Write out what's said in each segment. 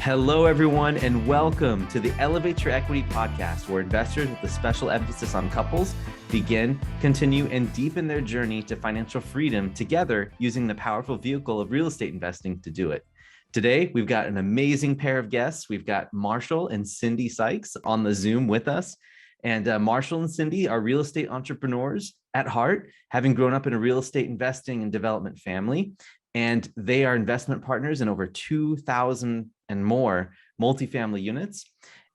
Hello, everyone, and welcome to the Elevate Your Equity podcast, where investors with a special emphasis on couples begin, continue, and deepen their journey to financial freedom together using the powerful vehicle of real estate investing to do it. Today, we've got an amazing pair of guests. We've got Marshall and Cindy Sykes on the Zoom with us. And Marshall and Cindy are real estate entrepreneurs at heart, having grown up in a real estate investing and development family. And they are investment partners in over 2,000 and more multifamily units.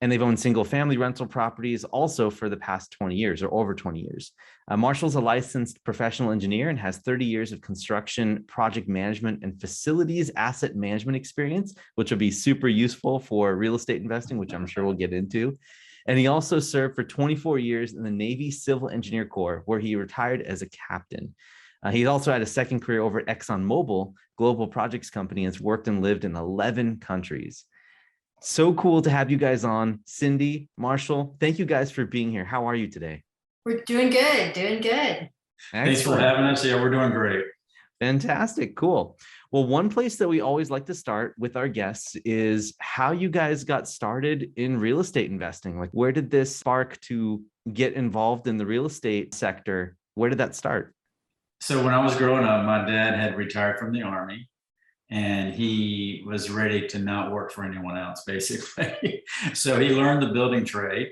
And they've owned single family rental properties also for the past 20 years or over 20 years. Marshall's a licensed professional engineer and has 30 years of construction, project management, and facilities asset management experience, which will be super useful for real estate investing, which I'm sure we'll get into. And he also served for 24 years in the Navy Civil Engineer Corps, where he retired as a captain. He also had a second career over at ExxonMobil, global projects company, and has worked and lived in 11 countries. So cool to have you guys on. Cindy, Marshall, thank you guys for being here. How are you today? We're doing good, Excellent. Thanks for having us. Yeah, we're doing great. Fantastic. Cool. Well, one place that we always like to start with our guests is how you guys got started in real estate investing. Like, where did this spark to get involved in the real estate sector? Where did that start? So when I was growing up, my dad had retired from the Army and he was ready to not work for anyone else, basically. So he learned the building trade,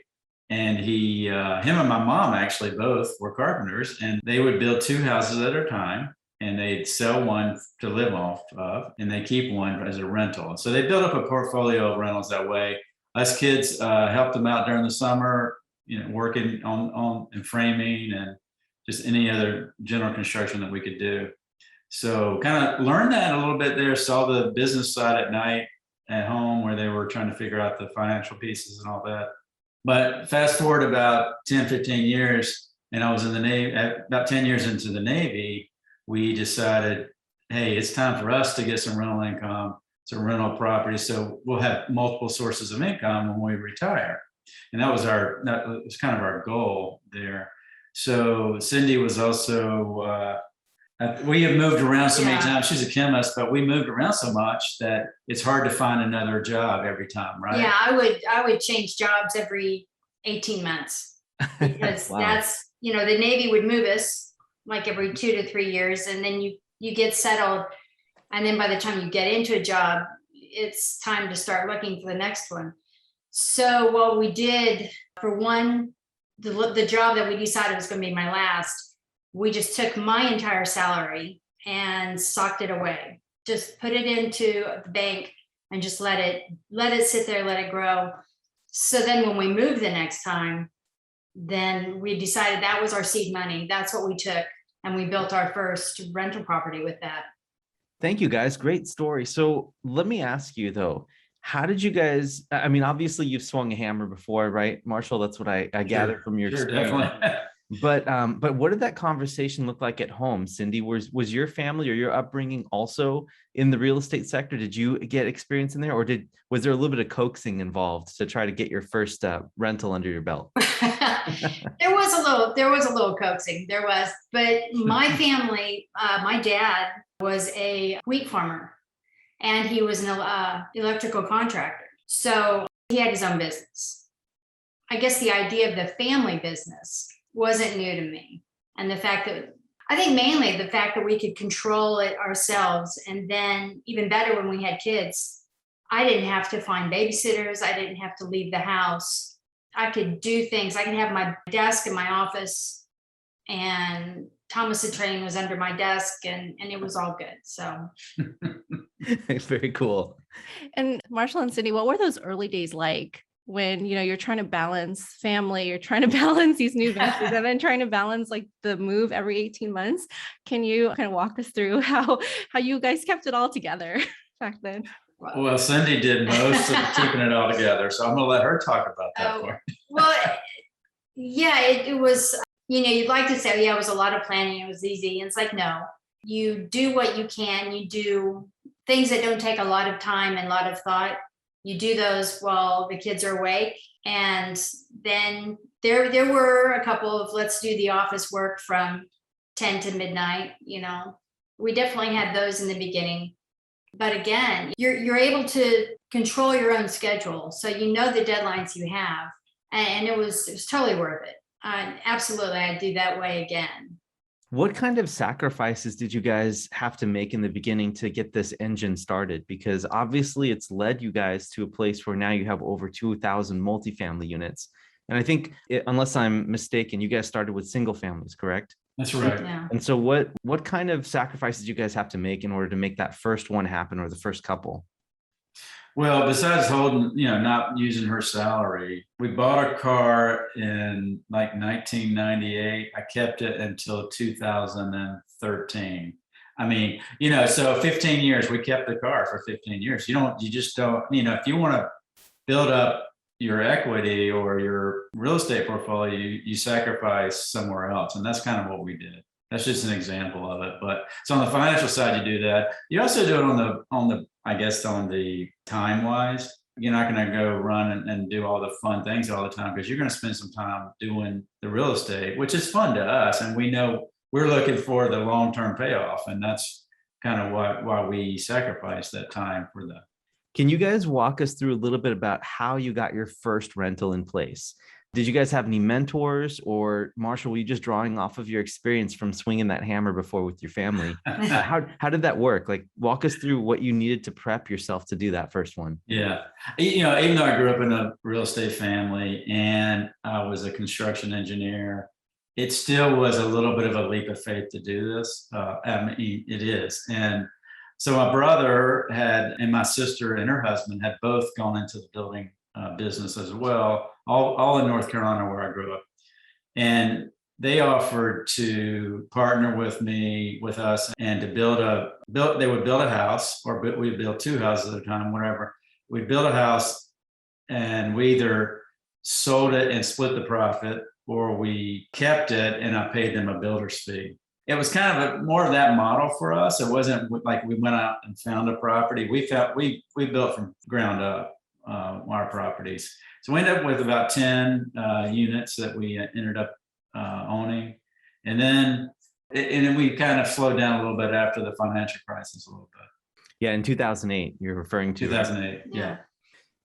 and him and my mom actually both were carpenters, and they would build two houses at a time, and they'd sell one to live off of, and they keep one as a rental. So they built up a portfolio of rentals that way. Us kids helped them out during the summer, working on and framing and just any other general construction that we could do. So kind of learned that a little bit there, saw the business side at night at home where they were trying to figure out the financial pieces and all that. But fast forward about 10, 15 years, and I was in the Navy, about 10 years into the Navy, we decided, hey, it's time for us to get some rental income, some rental property. So we'll have multiple sources of income when we retire. And that was kind of our goal there. So Cindy was also, we have moved around so many times. She's a chemist, but we moved around so much that it's hard to find another job every time, right? Yeah, I would change jobs every 18 months because Wow. That's, the Navy would move us like every 2 to 3 years, and then you get settled. And then by the time you get into a job, it's time to start looking for the next one. So what we did for one, the job that we decided was going to be my last, we just took my entire salary and socked it away. Just put it into the bank and just let it sit there, let it grow. So then when we moved the next time, then we decided that was our seed money. That's what we took. And we built our first rental property with that. Thank you, guys. Great story. So let me ask you, though, how did you guys, obviously you've swung a hammer before, right, Marshall? That's what I gathered from your experience. Definitely. But what did that conversation look like at home? Cindy, was your family or your upbringing also in the real estate sector? Did you get experience in there, or was there a little bit of coaxing involved to try to get your first rental under your belt? There was a little coaxing. There was, but my family, my dad was a wheat farmer, and he was an electrical contractor. So he had his own business. I guess the idea of the family business wasn't new to me. And I think mainly the fact that we could control it ourselves. And then even better, when we had kids, I didn't have to find babysitters. I didn't have to leave the house. I could do things. I could have my desk in my office, and Thomas the Train was under my desk, and it was all good. So It's very cool. And Marshall and Cindy, what were those early days like when, you're trying to balance family, you're trying to balance these new ventures, and then trying to balance like the move every 18 months? Can you kind of walk us through how you guys kept it all together back then? Well, Cindy did most of keeping it all together. So I'm going to let her talk about that part. Well, yeah, it was, you'd like to say, yeah, it was a lot of planning. It was easy. And it's like, no, you do what you can. You do things that don't take a lot of time and a lot of thought. You do those while the kids are awake. And then there were a couple of, let's do the office work from 10 to midnight. We definitely had those in the beginning. But again, you're able to control your own schedule. So you know the deadlines you have. And it was totally worth it. Absolutely, I'd do that way again. What kind of sacrifices did you guys have to make in the beginning to get this engine started? Because obviously it's led you guys to a place where now you have over 2,000 multifamily units. And I think, unless I'm mistaken, you guys started with single families, correct? That's right. Yeah. And so what kind of sacrifices do you guys have to make in order to make that first one happen, or the first couple? Well, besides holding, not using her salary, we bought a car in like 1998. I kept it until 2013. I mean, so 15 years, we kept the car for 15 years. You just don't, if you want to build up your equity or your real estate portfolio, you sacrifice somewhere else. And that's kind of what we did. That's just an example of it. But so on the financial side, you do that. You also do it on the I guess on the time wise. You're not going to go run and do all the fun things all the time, because you're going to spend some time doing the real estate, which is fun to us. And we know we're looking for the long-term payoff. And that's kind of why we sacrifice that time for that. Can you guys walk us through a little bit about how you got your first rental in place? Did you guys have any mentors, or Marshall, were you just drawing off of your experience from swinging that hammer before with your family? How did that work? Like, walk us through what you needed to prep yourself to do that first one. Yeah. Even though I grew up in a real estate family and I was a construction engineer, it still was a little bit of a leap of faith to do this. I mean, it is. And so my brother and my sister and her husband had both gone into the building business as well, all in North Carolina where I grew up. And they offered to partner with us, and to they would build a house, or we'd build two houses at a time, whatever. We'd build a house and we either sold it and split the profit, or we kept it and I paid them a builder's fee. It was kind of more of that model for us. It wasn't like we went out and found a property. We built from ground up our properties. So we ended up with about 10 units that we ended up owning. And then we kind of slowed down a little bit after the financial crisis a little bit. Yeah, in 2008, you're referring to. 2008, yeah.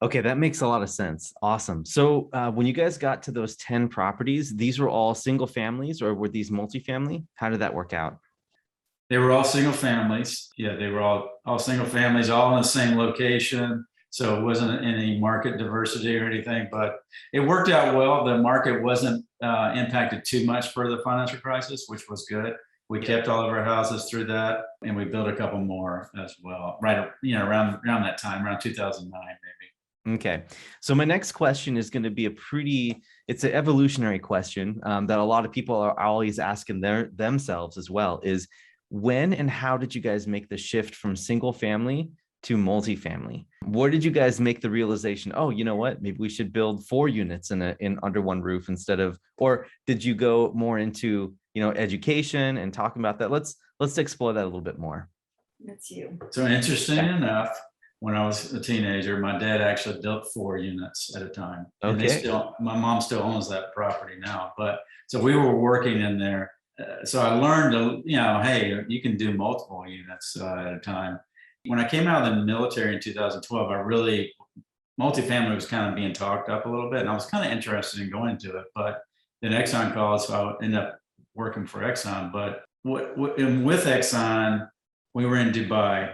Okay, that makes a lot of sense. Awesome. So when you guys got to those 10 properties, these were all single families, or were these multifamily? How did that work out? They were all single families. Yeah, they were all single families, all in the same location. So it wasn't any market diversity or anything, but it worked out well. The market wasn't impacted too much for the financial crisis, which was good. We kept all of our houses through that, and we built a couple more as well. Right, around that time, around 2009, maybe. Okay. So my next question is going to be it's an evolutionary question that a lot of people are always asking themselves as well, is when and how did you guys make the shift from single family to multifamily? Where did you guys make the realization, oh, you know what, maybe we should build 4 units in under one roof instead of, or did you go more into, education and talking about that? Let's explore that a little bit more. That's you. So interesting enough, when I was a teenager, my dad actually built 4 units at a time. Okay. And my mom still owns that property now, but so we were working in there. So I learned, hey, you can do multiple units at a time. When I came out of the military in 2012, multifamily was kind of being talked up a little bit, and I was kind of interested in going to it, but then Exxon called, so I ended up working for Exxon. But with Exxon, we were in Dubai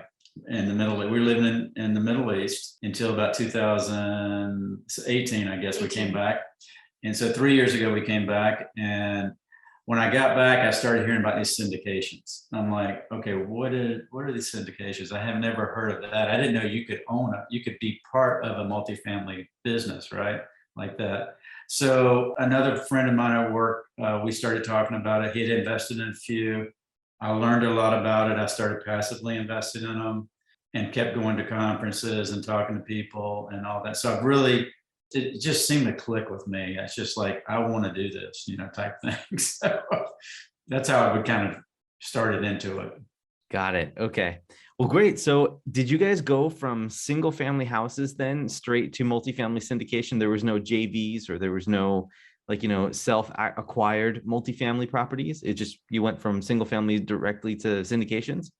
in the Middle East. We were living in the Middle East until about 2018, I guess. We came back. And so 3 years ago, we came back, and when I got back, I started hearing about these syndications. I'm like, okay, what are these syndications? I have never heard of that. I didn't know you could you could be part of a multifamily business, right? Like that. So another friend of mine at work, we started talking about it. He had invested in a few. I learned a lot about it. I started passively investing in them and kept going to conferences and talking to people and all that. So it just seemed to click with me. It's just like, I want to do this, type thing. So that's how I would kind of started into it. Got it. Okay. Well, great. So did you guys go from single family houses then straight to multifamily syndication? There was no JVs, or there was no self-acquired multifamily properties? You went from single family directly to syndications?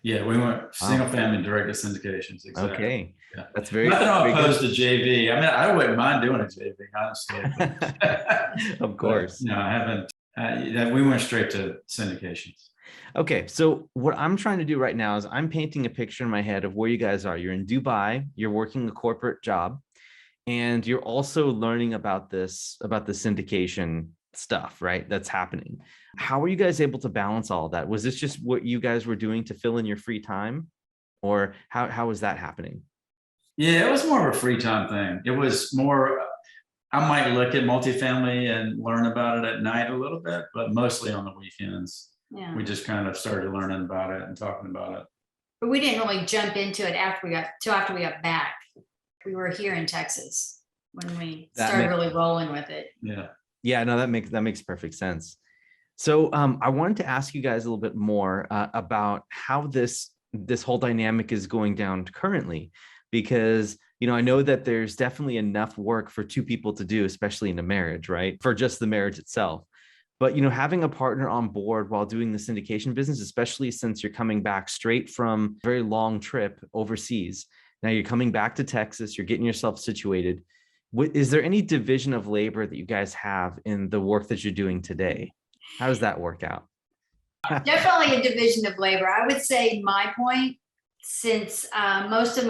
Yeah, we went single family direct to syndications. Exactly. Okay. Yeah. That's very, Nothing I'm very opposed good. to JV. I mean, I wouldn't mind doing a JV, honestly. Of course. No, I haven't. We went straight to syndications. Okay, so what I'm trying to do right now is I'm painting a picture in my head of where you guys are. You're in Dubai, you're working a corporate job, and you're also learning about the syndication stuff, right? That's happening. How were you guys able to balance all of that? Was this just what you guys were doing to fill in your free time? Or how was that happening? Yeah, it was more of a free time thing. It was more, I might look at multifamily and learn about it at night a little bit, but mostly on the weekends. Yeah. We just kind of started learning about it and talking about it. But we didn't really jump into it after we got back. We were here in Texas when we started really rolling with it. Yeah. Yeah, no, that makes perfect sense. So I wanted to ask you guys a little bit more about how this whole dynamic is going down currently, because I know that there's definitely enough work for two people to do, especially in a marriage, right? For just the marriage itself. But having a partner on board while doing the syndication business, especially since you're coming back straight from a very long trip overseas. Now you're coming back to Texas, you're getting yourself situated. Is there any division of labor that you guys have in the work that you're doing today? How does that work out? Definitely a division of labor. I would say my point, since most of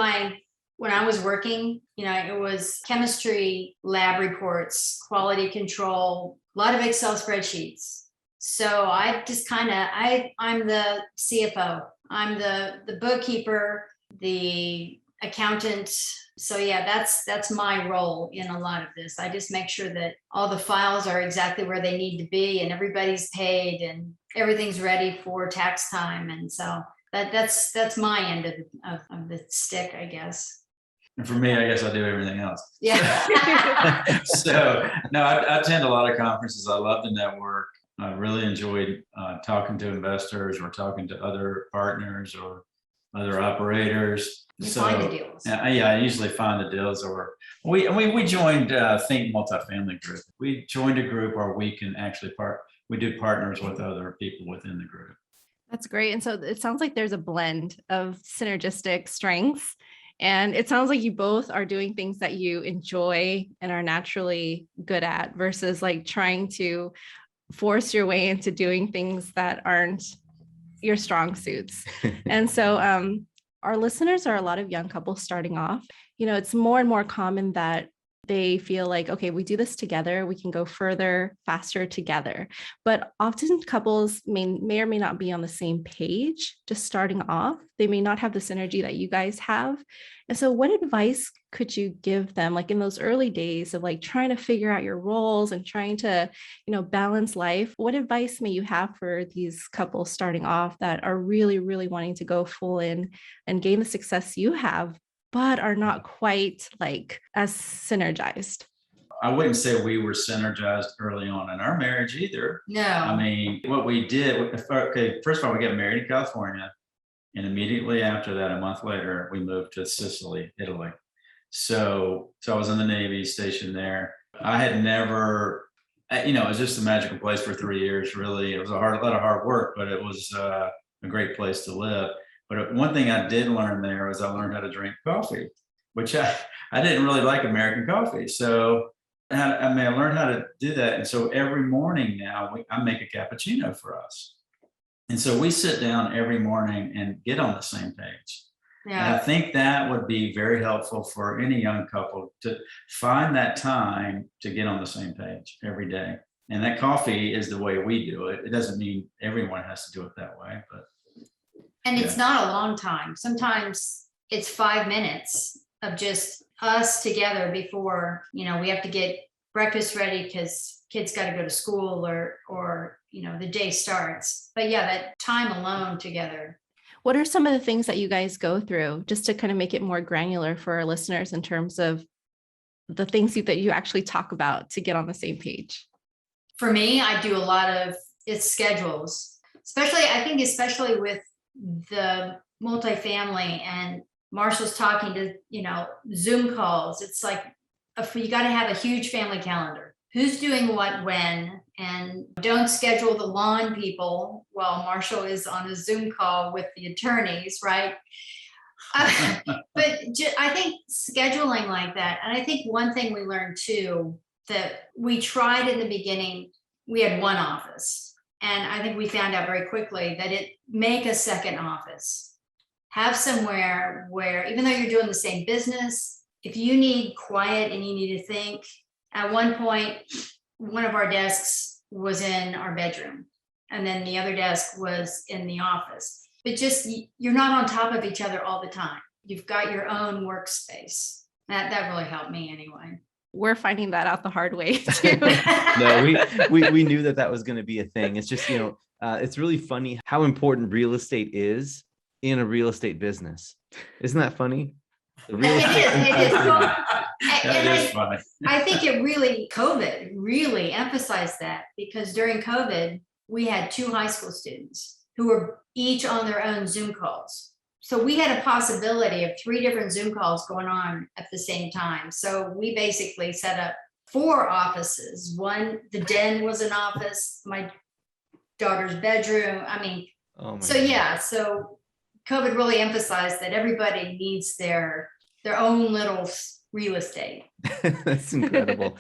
when I was working, it was chemistry, lab reports, quality control, a lot of Excel spreadsheets. So I just I'm the CFO, I'm the bookkeeper, the accountant. So yeah, that's my role in a lot of this. I just make sure that all the files are exactly where they need to be and everybody's paid and everything's ready for tax time. And so that's my end of the stick, I guess. And for me, I guess I do everything else. Yeah. So no, I attend a lot of conferences. I love the network. I really enjoyed talking to investors or talking to other partners or other operators. You find the deals. Yeah, I usually find the deals. Or we joined Think MultiFamily group. We joined a group where we can actually we do partners with other people within the group. That's great. And so it sounds like there's a blend of synergistic strengths. And it sounds like you both are doing things that you enjoy and are naturally good at versus like trying to force your way into doing things that aren't your strong suits. And so our listeners are a lot of young couples starting off. It's more and more common that they feel like, okay, we do this together, we can go further, faster together. But often couples may or may not be on the same page just starting off. They may not have the synergy that you guys have. And so what advice could you give them, like in those early days of like trying to figure out your roles and trying to, balance life? What advice may you have for these couples starting off that are really, really wanting to go full in and gain the success you have, but are not quite like as synergized? I wouldn't say we were synergized early on in our marriage either. No. I mean, what we did, first of all, we got married in California. And immediately after that, a month later, we moved to Sicily, Italy. So I was in the Navy, stationed there. I had never, it was just a magical place for 3 years, really. It was a lot of hard work, but it was a great place to live. But one thing I did learn there was I learned how to drink coffee, which I didn't really like American coffee. So I learned how to do that. And so every morning now I make a cappuccino for us. And so we sit down every morning and get on the same page. Yeah. And I think that would be very helpful for any young couple to find that time to get on the same page every day. And that coffee is the way we do it. It doesn't mean everyone has to do it that way, but. And it's not a long time. Sometimes it's 5 minutes of just us together before, we have to get breakfast ready because kids got to go to school or the day starts. But yeah, that time alone together. What are some of the things that you guys go through just to kind of make it more granular for our listeners in terms of the things that you actually talk about to get on the same page? For me, I do a lot of schedules, especially with the multifamily, and Marshall's talking to, Zoom calls. It's like you got to have a huge family calendar who's doing what when, and don't schedule the lawn people while Marshall is on a Zoom call with the attorneys, right? But I think scheduling like that, and I think one thing we learned too, that we tried in the beginning, we had one office. And I think we found out very quickly that make a second office. Have somewhere where, even though you're doing the same business, if you need quiet and you need to think, at one point, one of our desks was in our bedroom, and then the other desk was in the office. But just, you're not on top of each other all the time. You've got your own workspace. That really helped me anyway. We're finding that out the hard way too. No, we knew that was going to be a thing. It's just, it's really funny how important real estate is in a real estate business. Isn't that funny? The real estate It is. Well, That is funny. I think COVID really emphasized that, because during COVID, we had 2 high school students who were each on their own Zoom calls. So we had a possibility of 3 different Zoom calls going on at the same time. So we basically set up 4 offices. One, the den was an office, my daughter's bedroom. I mean, so COVID really emphasized that everybody needs their own little real estate. That's incredible.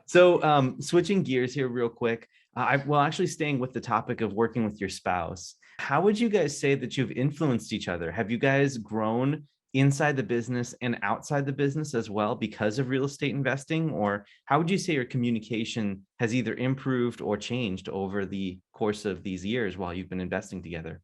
So switching gears here real quick. Actually staying with the topic of working with your spouse, how would you guys say that you've influenced each other? Have you guys grown inside the business and outside the business as well because of real estate investing? Or how would you say your communication has either improved or changed over the course of these years while you've been investing together?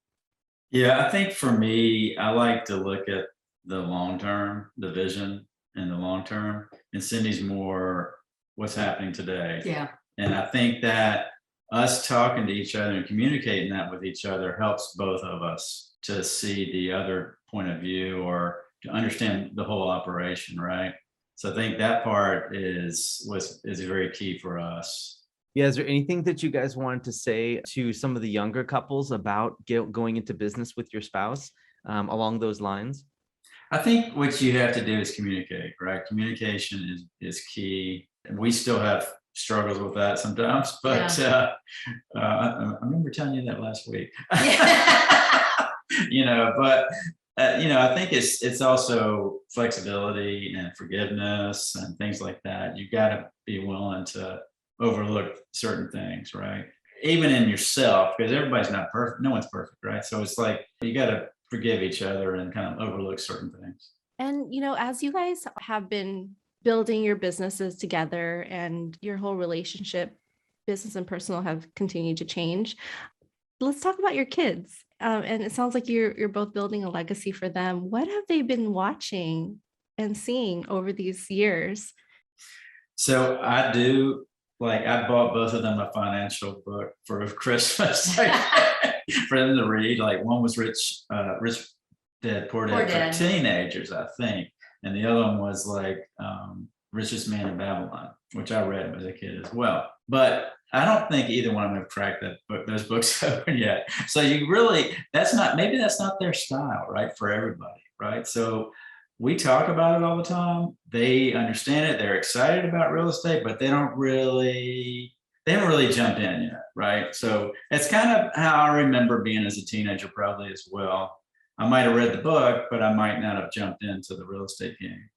Yeah, I think for me, I like to look at the long term, the vision in the long term, and Cindy's more what's happening today. Yeah. And I think that us talking to each other and communicating that with each other helps both of us to see the other point of view or to understand the whole operation, right? So I think that part is very key for us. Yeah, is there anything that you guys wanted to say to some of the younger couples about going into business with your spouse along those lines? I think what you have to do is communicate, right? Communication is key. We still have struggles with that sometimes, but I remember telling you that last week. I think it's also flexibility and forgiveness and things like that. You got to be willing to overlook certain things, right? Even in yourself, because everybody's not perfect. No one's perfect, right? So it's like you got to forgive each other and kind of overlook certain things. And, as you guys have been building your businesses together and your whole relationship, business and personal, have continued to change, let's talk about your kids. And it sounds like you're both building a legacy for them. What have they been watching and seeing over these years? So I bought both of them a financial book for Christmas for them to read. Like one was Rich Dad, Poor Dad for teenagers, I think. And the other one was Richest Man in Babylon, which I read as a kid as well. But I don't think either one of them have cracked those books open yet. So maybe that's not their style, right? For everybody, right? So we talk about it all the time. They understand it. They're excited about real estate, but they haven't really jumped in yet, right? So it's kind of how I remember being as a teenager probably as well. I might have read the book, but I might not have jumped into the real estate game.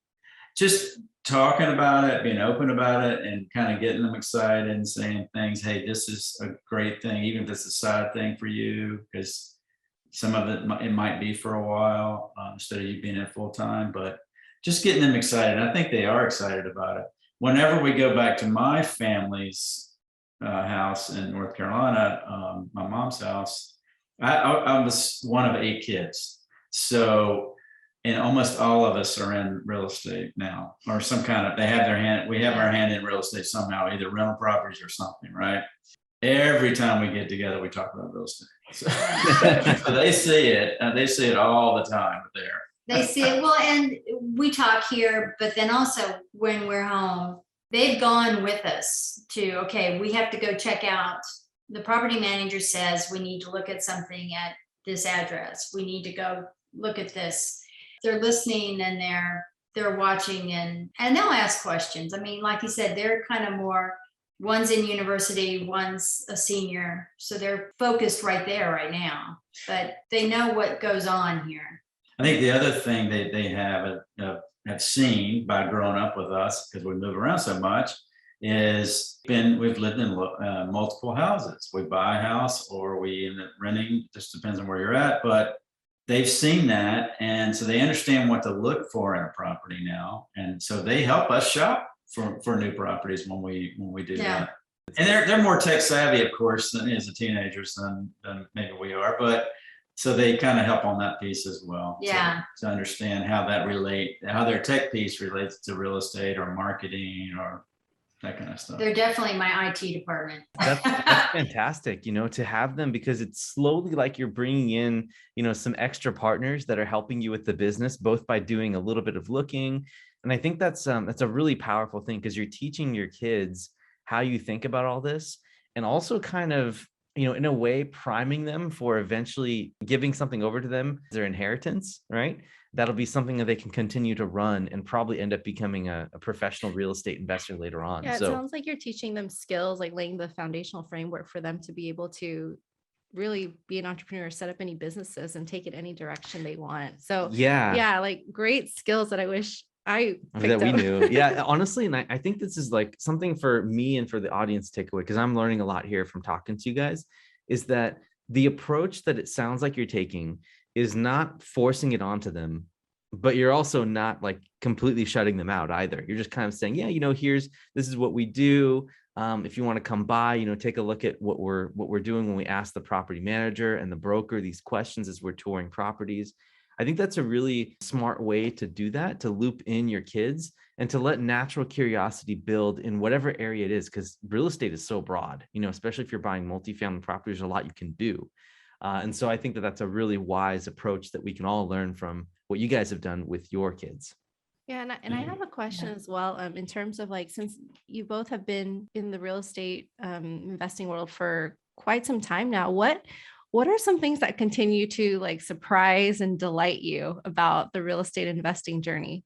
Just talking about it, being open about it, and kind of getting them excited and saying things, hey, this is a great thing, even if it's a side thing for you, because some of it might be for a while instead of you being in full time, but just getting them excited. I think they are excited about it. Whenever we go back to my family's house in North Carolina, my mom's house, I was one of 8 kids. So, and almost all of us are in real estate now, or we have our hand in real estate somehow, either rental properties or something, right? Every time we get together, we talk about real estate. So they see it all the time there. They see it. Well, and we talk here, but then also when we're home, they've gone with us we have to go check out. The property manager says we need to look at something at this address. We need to go look at this. They're listening and they're watching and they'll ask questions. I mean, like you said, they're kind of more One's in university, one's a senior. So they're focused right there right now, but they know what goes on here. I think the other thing that they have seen by growing up with us, because we move around so much, is we've lived in multiple houses. We buy a house or we end up renting, just depends on where you're at, but they've seen that. And so they understand what to look for in a property now. And so they help us shop for new properties when we do that. And they're more tech savvy, of course, than as a teenagers than maybe we are, but so they kind of help on that piece as well. Yeah. To understand how their tech piece relates to real estate or marketing or that kind of stuff. They're definitely my IT department. That's fantastic, to have them, because it's slowly like you're bringing in, some extra partners that are helping you with the business, both by doing a little bit of looking. And I think that's a really powerful thing, because you're teaching your kids how you think about all this, and also kind of, in a way, priming them for eventually giving something over to them as their inheritance, right? That'll be something that they can continue to run and probably end up becoming a professional real estate investor later on. Yeah, it sounds like you're teaching them skills, like laying the foundational framework for them to be able to really be an entrepreneur, set up any businesses and take it any direction they want. So yeah, like great skills that I wish I picked we up. knew. Yeah, honestly. And I think this is like something for me and for the audience to take away, because I'm learning a lot here from talking to you guys, is that the approach that it sounds like you're taking is not forcing it onto them, but you're also not like completely shutting them out either. You're just kind of saying, this is what we do. If you want to come by, take a look at what we're doing when we ask the property manager and the broker these questions as we're touring properties. I think that's a really smart way to do that, to loop in your kids and to let natural curiosity build in whatever area it is, because real estate is so broad, especially if you're buying multifamily property, there's a lot you can do. And so I think that that's a really wise approach that we can all learn from what you guys have done with your kids. Yeah. And I have a question as well, in terms of like, since you both have been in the real estate investing world for quite some time now, what are some things that continue to like surprise and delight you about the real estate investing journey?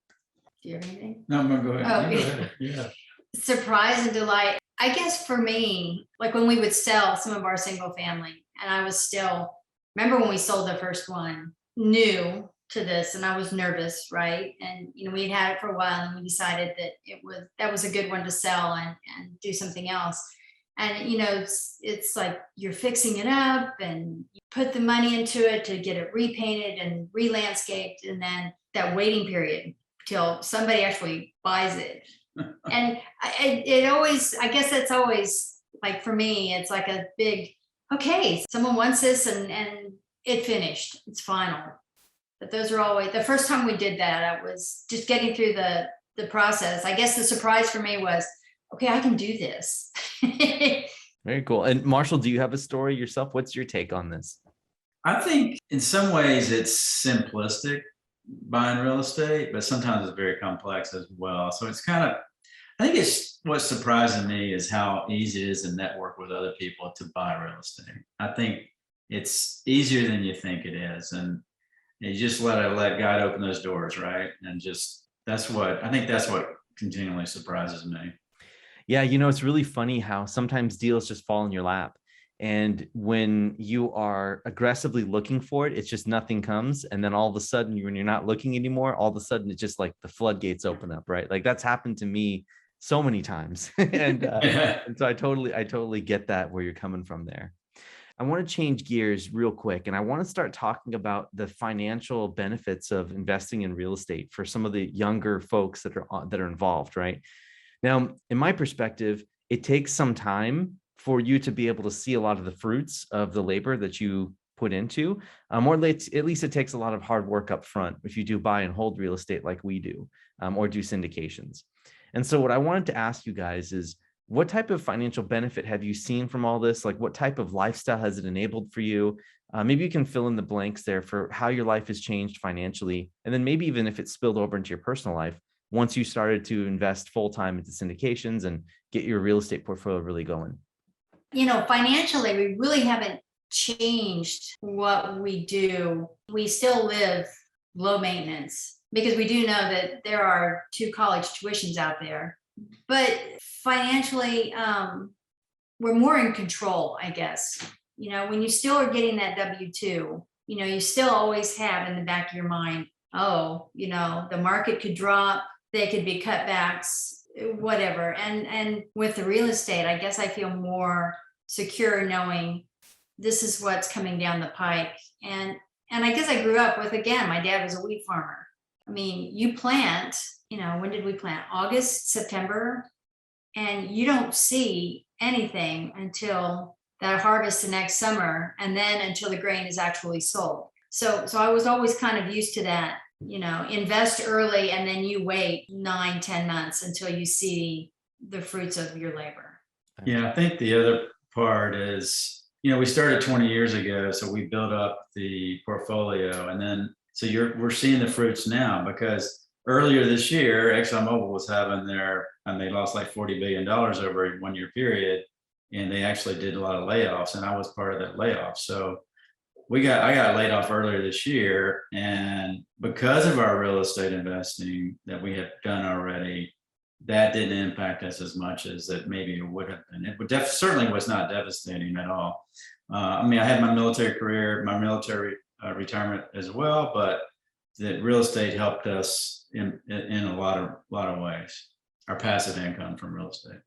Do you have anything? No, I'm gonna go ahead. Oh, You go ahead. Yeah. Surprise and delight. I guess for me, like when we would sell some of our single family, and I was still, remember when we sold the first one, new to this, and I was nervous, right? And we had it for a while, and we decided that that was a good one to sell and do something else. And it's like you're fixing it up and you put the money into it to get it repainted and re-landscaped, and then that waiting period till somebody actually buys it. And I guess that's always like, for me, it's like a big, okay, someone wants this and it finished, it's final. But those are always, the first time we did that, I was just getting through the process. I guess the surprise for me was, okay, I can do this. Very cool. And Marshall, do you have a story yourself? What's your take on this? I think in some ways it's simplistic, buying real estate, but sometimes it's very complex as well. So it's I think it's what's surprising me is how easy it is to network with other people to buy real estate. I think it's easier than you think it is. And you just let God open those doors, right? And that's what continually surprises me. Yeah, it's really funny how sometimes deals just fall in your lap. And when you are aggressively looking for it, it's just nothing comes. And then all of a sudden, when you're not looking anymore, all of a sudden it's just like the floodgates open up, right? Like that's happened to me so many times. and so I totally get that, where you're coming from there. I want to change gears real quick, and I want to start talking about the financial benefits of investing in real estate for some of the younger folks that are involved, right? Now, in my perspective, it takes some time for you to be able to see a lot of the fruits of the labor that you put into, or at least it takes a lot of hard work up front if you do buy and hold real estate like we do, or do syndications. And so what I wanted to ask you guys is, what type of financial benefit have you seen from all this? Like, what type of lifestyle has it enabled for you? Maybe you can fill in the blanks there for how your life has changed financially. And then maybe even if it spilled over into your personal life, once you started to invest full-time into syndications and get your real estate portfolio really going. Financially, we really haven't changed what we do. We still live low maintenance, because we do know that there are 2 college tuitions out there. but financially, we're more in control, I guess. When you still are getting that W-2, you still always have in the back of your mind, oh, the market could drop, they could be cutbacks, whatever. And with the real estate, I guess I feel more secure knowing this is what's coming down the pike. And I guess I grew up with, again, my dad was a wheat farmer. I mean, you plant, when did we plant? August, September, and you don't see anything until that harvest the next summer, and then until the grain is actually sold. So I was always kind of used to that, invest early and then you wait 9-10 months until you see the fruits of your labor. Yeah, I think the other part is, we started 20 years ago, so we built up the portfolio, and then we're seeing the fruits now, because earlier this year, ExxonMobil was having and they lost like $40 billion over a 1-year period, and they actually did a lot of layoffs, and I was part of that layoff. So I got laid off earlier this year, and because of our real estate investing that we had done already, that didn't impact us as much as that maybe it would have been. It certainly was not devastating at all. I mean, I had my military career, my military retirement as well, but the real estate helped us in a lot of ways. Our passive income from real estate.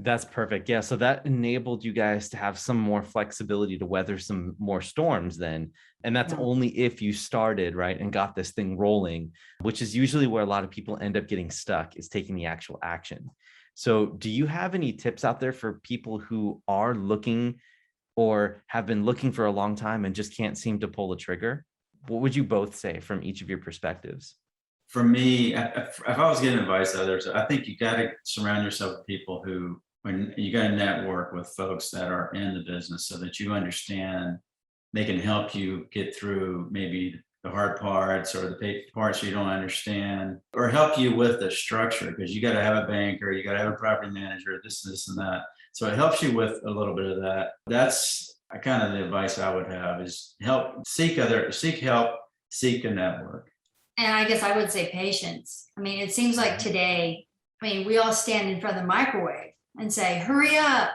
That's perfect. Yeah. So that enabled you guys to have some more flexibility to weather some more storms then. And that's only if you started, right, and got this thing rolling, which is usually where a lot of people end up getting stuck, is taking the actual action. So do you have any tips out there for people who are looking or have been looking for a long time and just can't seem to pull the trigger? What would you both say from each of your perspectives? For me, if I was giving advice to others, I think you got to surround yourself with people when you got to network with folks that are in the business so that you understand they can help you get through maybe the hard parts or the parts you don't understand, or help you with the structure, because you got to have a banker, you got to have a property manager, this and that. So it helps you with a little bit of that. That's kind of the advice I would have, is seek help, seek a network. And I guess I would say patience. I mean, it seems like today, we all stand in front of the microwave and say, hurry up.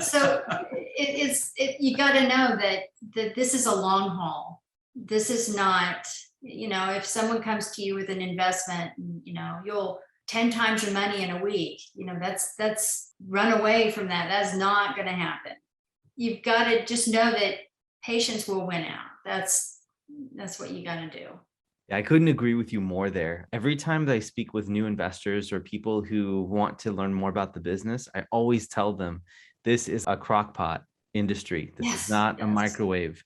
So you got to know that this is a long haul. This is not, if someone comes to you with an investment, you'll 10 times your money in a week, that's run away from that. That's not going to happen. You've got to just know that patience will win out. That's what you got to do. I couldn't agree with you more there. Every time that I speak with new investors or people who want to learn more about the business, I always tell them this is a crock pot industry. This is not a microwave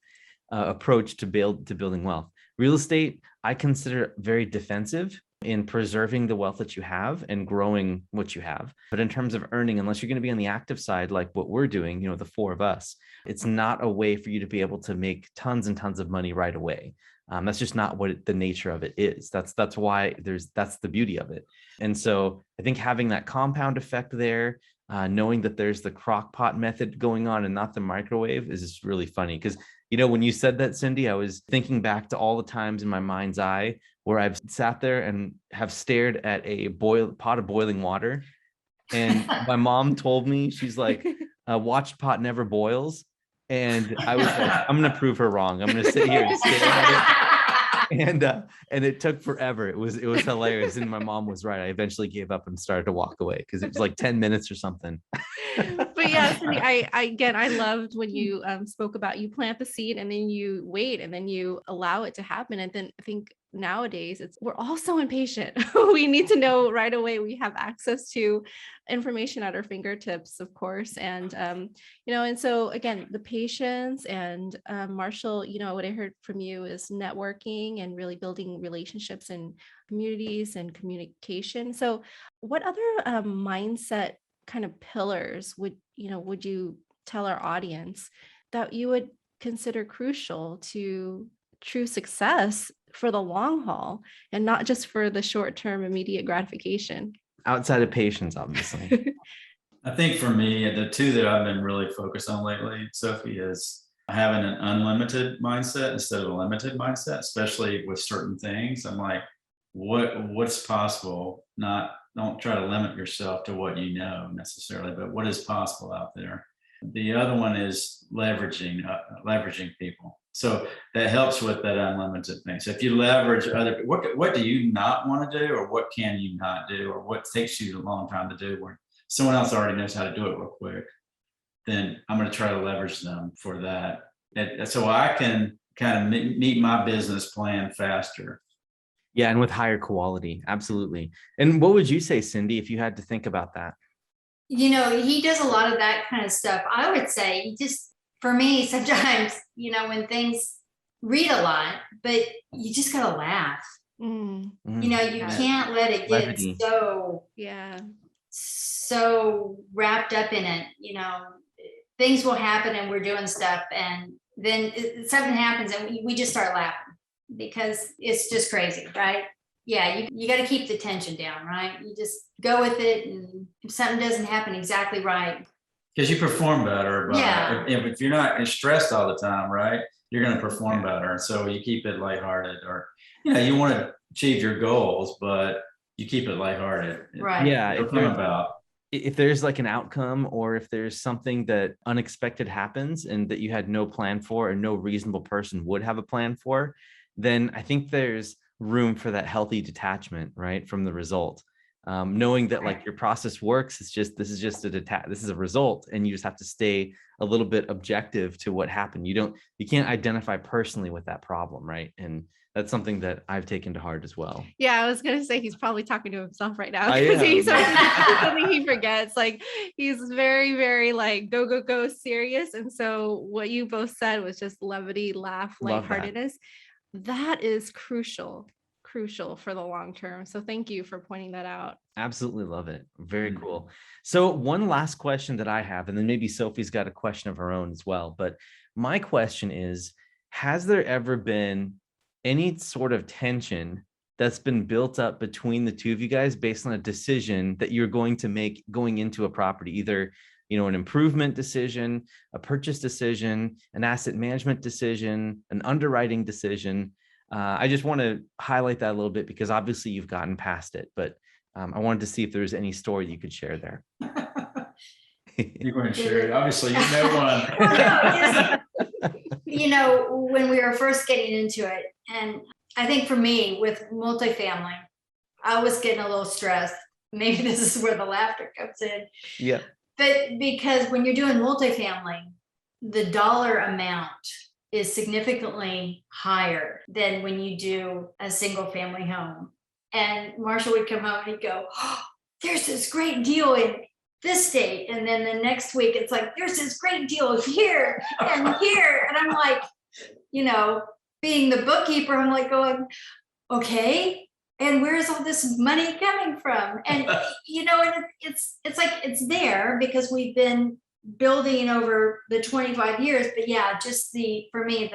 approach to building wealth. Real estate, I consider very defensive in preserving the wealth that you have and growing what you have. But in terms of earning, unless you're going to be on the active side, like what we're doing, the four of us, it's not a way for you to be able to make tons and tons of money right away. That's just not what the nature of it is. That's why that's the beauty of it. And so I think having that compound effect there, knowing that there's the crock pot method going on and not the microwave, is just really funny. Because, when you said that, Cindy, I was thinking back to all the times in my mind's eye where I've sat there and have stared at a pot of boiling water. And my mom told me, she's like, watched pot never boils. And I was like, I'm going to prove her wrong. I'm going to sit here and stare at it. And it took forever. It was hilarious. And my mom was right. I eventually gave up and started to walk away because it was like 10 minutes or something. But yeah, Cindy, I loved when you spoke about you plant the seed and then you wait and then you allow it to happen. And then I think nowadays we're all so impatient. We need to know right away. We have access to information at our fingertips, of course. And, and so again, the patience and Marshall, what I heard from you is networking and really building relationships and communities and communication. So what other mindset kind of pillars would you tell our audience that you would consider crucial to true success for the long haul and not just for the short-term immediate gratification? Outside of patience, obviously. I think for me, the two that I've been really focused on lately, Sophie, is having an unlimited mindset instead of a limited mindset, especially with certain things. I'm like, what's possible? Not don't try to limit yourself to what you know necessarily, but what is possible out there. The other one is leveraging people. So that helps with that unlimited thing. So if you leverage other, what do you not want to do, or what can you not do, or what takes you a long time to do, where someone else already knows how to do it real quick, then I'm going to try to leverage them for that. And so I can kind of meet my business plan faster. Yeah, and with higher quality. Absolutely. And what would you say, Cindy, if you had to think about that? He does a lot of that kind of stuff. I would say for me, sometimes, when things read a lot, but you just gotta laugh. You can't let it get Levity. so wrapped up in it. Things will happen and we're doing stuff, and then something happens and we just start laughing because it's just crazy, right? Yeah, you got to keep the tension down, right? You just go with it, and if something doesn't happen exactly right, because you perform better. Yeah. If you're not stressed all the time, right, you're going to perform better. So you keep it lighthearted, or you want to achieve your goals, but you keep it lighthearted. Right. Yeah. If there's like an outcome, or if there's something that unexpected happens and that you had no plan for, or no reasonable person would have a plan for, then I think there's room for that healthy detachment, right, from the result. Knowing that like your process works, this is a result, and you just have to stay a little bit objective to what happened. You can't identify personally with that problem, right? And that's something that I've taken to heart as well. Yeah, I was gonna say he's probably talking to himself right now, because he's something he forgets. Like, he's very, very like go serious. And so what you both said was just levity, laugh, lightheartedness. That is crucial for the long term. So thank you for pointing that out. Absolutely love it. Very cool. So one last question that I have, and then maybe Sophie's got a question of her own as well. But my question is, has there ever been any sort of tension that's been built up between the two of you guys based on a decision that you're going to make going into a property, either an improvement decision, a purchase decision, an asset management decision, an underwriting decision? I just want to highlight that a little bit, because obviously you've gotten past it, but I wanted to see if there's any story you could share there. You're going to share it. Obviously, you know one. When we were first getting into it, and I think for me with multifamily, I was getting a little stressed. Maybe this is where the laughter comes in. Yeah. But because when you're doing multifamily, the dollar amount is significantly higher than when you do a single family home. And Marshall would come home and he'd go, "Oh, there's this great deal in this state." And then the next week it's like, "There's this great deal here and here." And I'm like, being the bookkeeper, I'm like going, okay, and where's all this money coming from? And, and it's like, it's there because we've been building over the 25 years. But yeah, for me,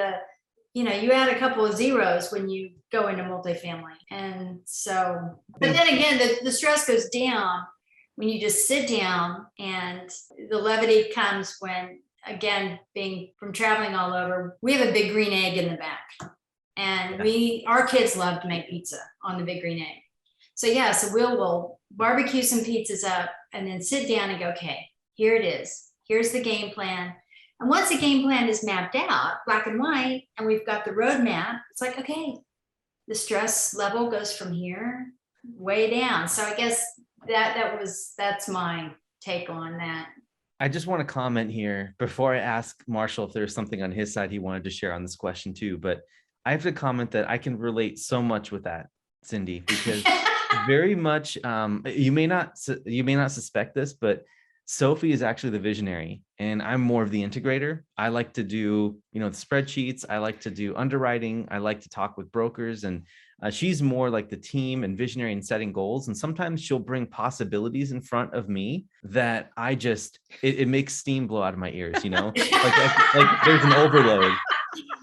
you add a couple of zeros when you go into multifamily. And so, but then again, the stress goes down when you just sit down, and the levity comes when, again, being from traveling all over, we have a big green egg in the back, and our kids love to make pizza on the big green egg. So we'll barbecue some pizzas up and then sit down and go, okay, here it is. Here's the game plan. And once the game plan is mapped out, black and white, and we've got the roadmap, it's like, okay, the stress level goes from here way down. So I guess that's my take on that. I just want to comment here before I ask Marshall if there's something on his side he wanted to share on this question too. But I have to comment that I can relate so much with that, Cindy, because very much, you may not suspect this, but Sophie is actually the visionary and I'm more of the integrator. I like to do, the spreadsheets. I like to do underwriting. I like to talk with brokers, and she's more like the team and visionary and setting goals. And sometimes she'll bring possibilities in front of me that it makes steam blow out of my ears, like there's an overload.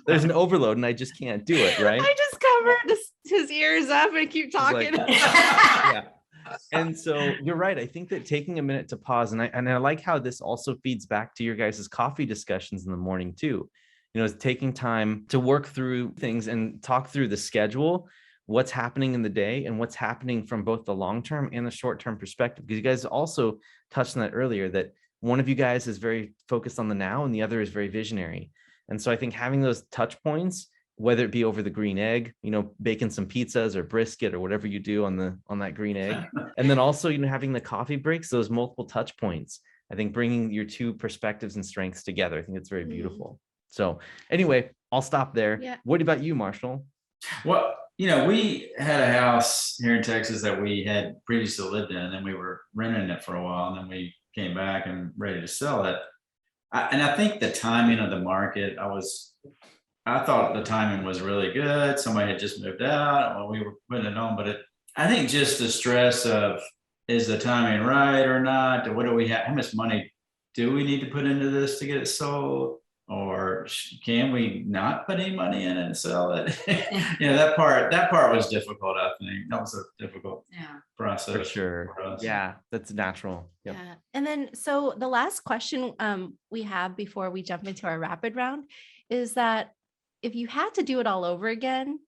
There's an overload and I just can't do it, right? I just covered his ears up and keep talking. Yeah. And so you're right. I think that taking a minute to pause, and I like how this also feeds back to your guys' coffee discussions in the morning too. Taking time to work through things and talk through the schedule what's happening in the day and what's happening from both the long-term and the short-term perspective. Because you guys also touched on that earlier, that one of you guys is very focused on the now and the other is very visionary. And so I think having those touch points, whether it be over the green egg, baking some pizzas or brisket or whatever you do on that green egg. And then also, having the coffee breaks, those multiple touch points, I think bringing your two perspectives and strengths together, I think it's very beautiful. So anyway, I'll stop there. Yeah. What about you, Marshall? Well, we had a house here in Texas that we had previously lived in, and then we were renting it for a while, and then we came back and ready to sell it. And I think the timing of the market, I thought the timing was really good. Somebody had just moved out while we were putting it on, but I think just the stress of, is the timing right or not? What do we have? How much money do we need to put into this to get it sold? Or can we not put any money in it and sell it? That part was difficult. I think that was a difficult process. For sure. For us. Yeah, that's natural. Yep. Yeah. And then, so the last question we have before we jump into our rapid round is that if you had to do it all over again,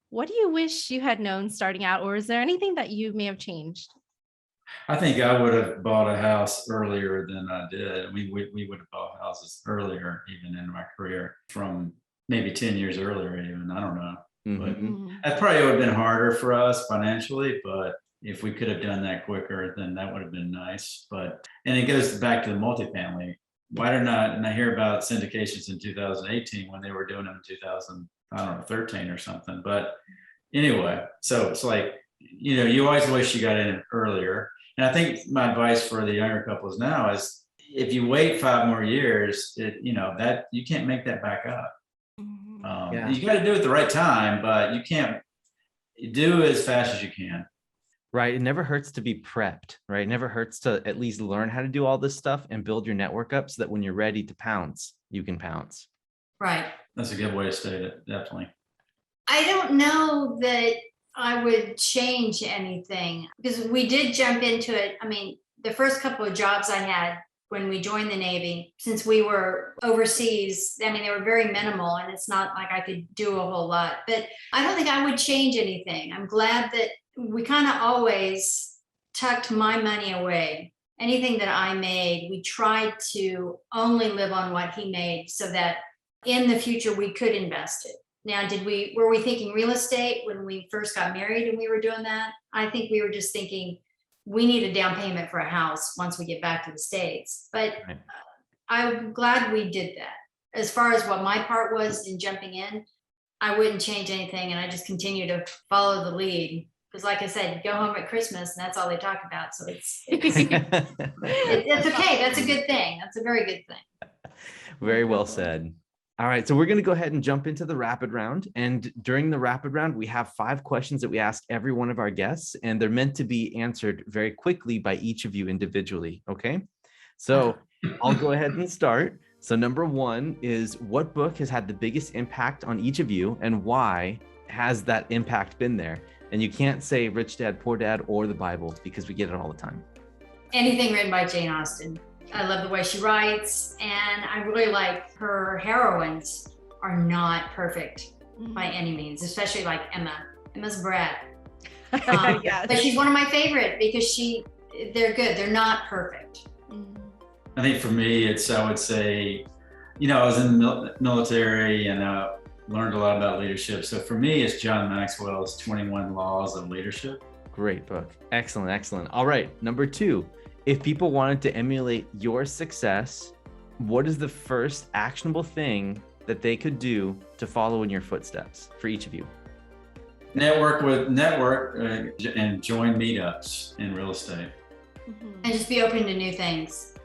what do you wish you had known starting out? Or is there anything that you may have changed? I think I would have bought a house earlier than I did. We would have bought houses earlier, even in my career, from maybe 10 years earlier, even. I don't know. Mm-hmm. But that probably would have been harder for us financially, but if we could have done that quicker, then that would have been nice. And it goes back to the multifamily. Why did not, and I hear about syndications in 2018 when they were doing them in 2013 or something. But anyway, so it's like, you always wish you got in earlier. And I think my advice for the younger couples now is, if you wait 5 more years, that you can't make that back up. You got to do it at the right time, but you can't do it as fast as you can. Right. It never hurts to be prepped, right? It never hurts to at least learn how to do all this stuff and build your network up so that when you're ready to pounce, you can pounce. Right. That's a good way to state it. Definitely. I don't know that I would change anything, because we did jump into it. I mean, the first couple of jobs I had when we joined the Navy, since we were overseas, I mean, they were very minimal, and it's not like I could do a whole lot, but I don't think I would change anything. I'm glad that we kind of always tucked my money away. Anything that I made, we tried to only live on what he made so that in the future we could invest it. Now, were we thinking real estate when we first got married and we were doing that? I think we were just thinking we need a down payment for a house once we get back to the States. But Right. I'm glad we did that. As far as what my part was in jumping in, I wouldn't change anything, and I just continue to follow the lead. Because like I said, you go home at Christmas and that's all they talk about. So it's okay. That's a good thing. That's a very good thing. Very well said. All right, so we're going to go ahead and jump into the rapid round. And during the rapid round, we have 5 questions that we ask every one of our guests, and they're meant to be answered very quickly by each of you individually. Okay, so I'll go ahead and start. So number 1 is, what book has had the biggest impact on each of you, and why has that impact been there? And you can't say Rich Dad, Poor Dad or the Bible, because we get it all the time. Anything written by Jane Austen. I love the way she writes, and I really like her heroines are not perfect by any means, especially like Emma. Emma's brat. Yes. But she's one of my favorite because they're good. They're not perfect. I think for me, I would say, I was in the military and learned a lot about leadership. So for me, it's John Maxwell's 21 Laws of Leadership. Great book. Excellent, excellent. All right, number 2. If people wanted to emulate your success, what is the first actionable thing that they could do to follow in your footsteps for each of you? Network and join meetups in real estate. And just be open to new things.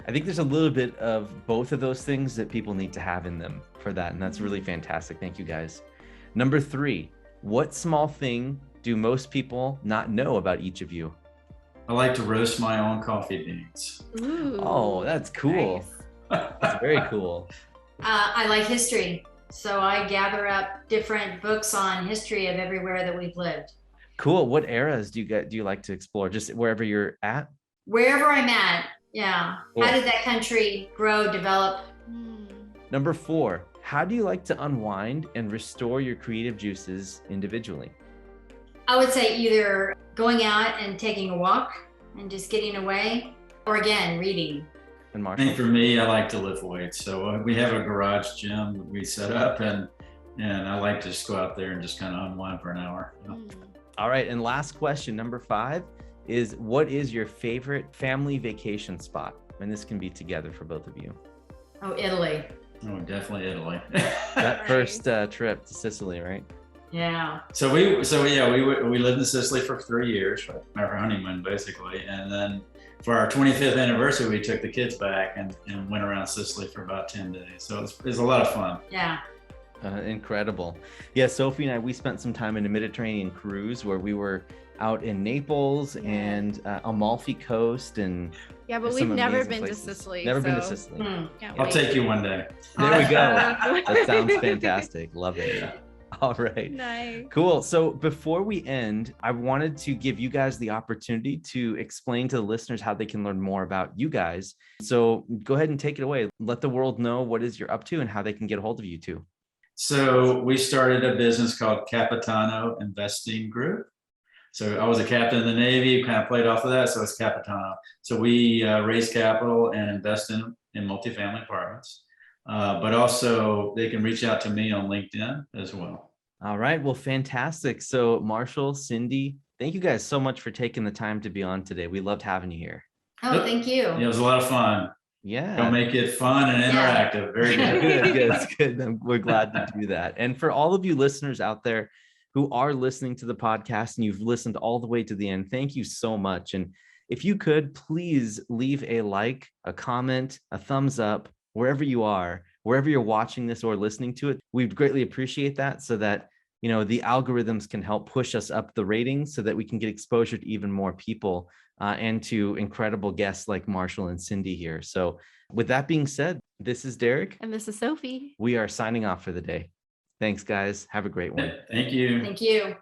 I think there's a little bit of both of those things that people need to have in them for that. And that's really fantastic. Thank you, guys. Number 3, what small thing do most people not know about each of you? I like to roast my own coffee beans. Ooh, Oh, that's cool. nice. That's very cool. I like history. So I gather up different books on history of everywhere that we've lived. Cool. What eras do you like to explore? Just wherever you're at? Wherever I'm at, yeah. Cool. How did that country grow, develop? Number 4, how do you like to unwind and restore your creative juices individually? I would say either going out and taking a walk and just getting away, or again, reading. And I Marshall? think for me, I like to lift weights. So we have a garage gym that we set up, and I like to just go out there and just kind of unwind for an hour. You know? All right. And last question, number 5 is, what is your favorite family vacation spot? And this can be together for both of you. Oh, Italy. Oh, definitely Italy. That first trip to Sicily, right? Yeah. So we lived in Sicily for 3 years, our honeymoon basically, and then for our 25th anniversary, we took the kids back and went around Sicily for about 10 days. So it was a lot of fun. Yeah. Incredible. Yeah, Sophie and I, we spent some time in a Mediterranean cruise where we were out in Naples and Amalfi Coast, and Yeah, but some we've never amazing been places. to Sicily. Never been to so Sicily. can't I'll wait. take you one day. There we go. Awesome. That sounds fantastic. Love it. Yeah. All right. Nice. Cool. So before we end, I wanted to give you guys the opportunity to explain to the listeners how they can learn more about you guys. So go ahead and take it away. Let the world know what it is you're up to and how they can get a hold of you too. So we started a business called Capitano Investing Group. So I was a captain in the Navy, kind of played off of that. So it's Capitano. So we raise capital and invest in multifamily apartments. But also they can reach out to me on LinkedIn as well. All right. Well, fantastic. So Marshall, Cindy, thank you guys so much for taking the time to be on today. We loved having you here. Oh, thank you. Yeah, it was a lot of fun. Yeah. Don't make it fun and interactive. Very good. Good. It's good. We're glad to do that. And for all of you listeners out there who are listening to the podcast and you've listened all the way to the end, thank you so much. And if you could, please leave a like, a comment, a thumbs up, wherever you are, wherever you're watching this or listening to it. We'd greatly appreciate that, so that, you know, the algorithms can help push us up the ratings so that we can get exposure to even more people and to incredible guests like Marshall and Cindy here. So with that being said, this is Derek. And this is Sophie. We are signing off for the day. Thanks, guys. Have a great one. Thank you. Thank you.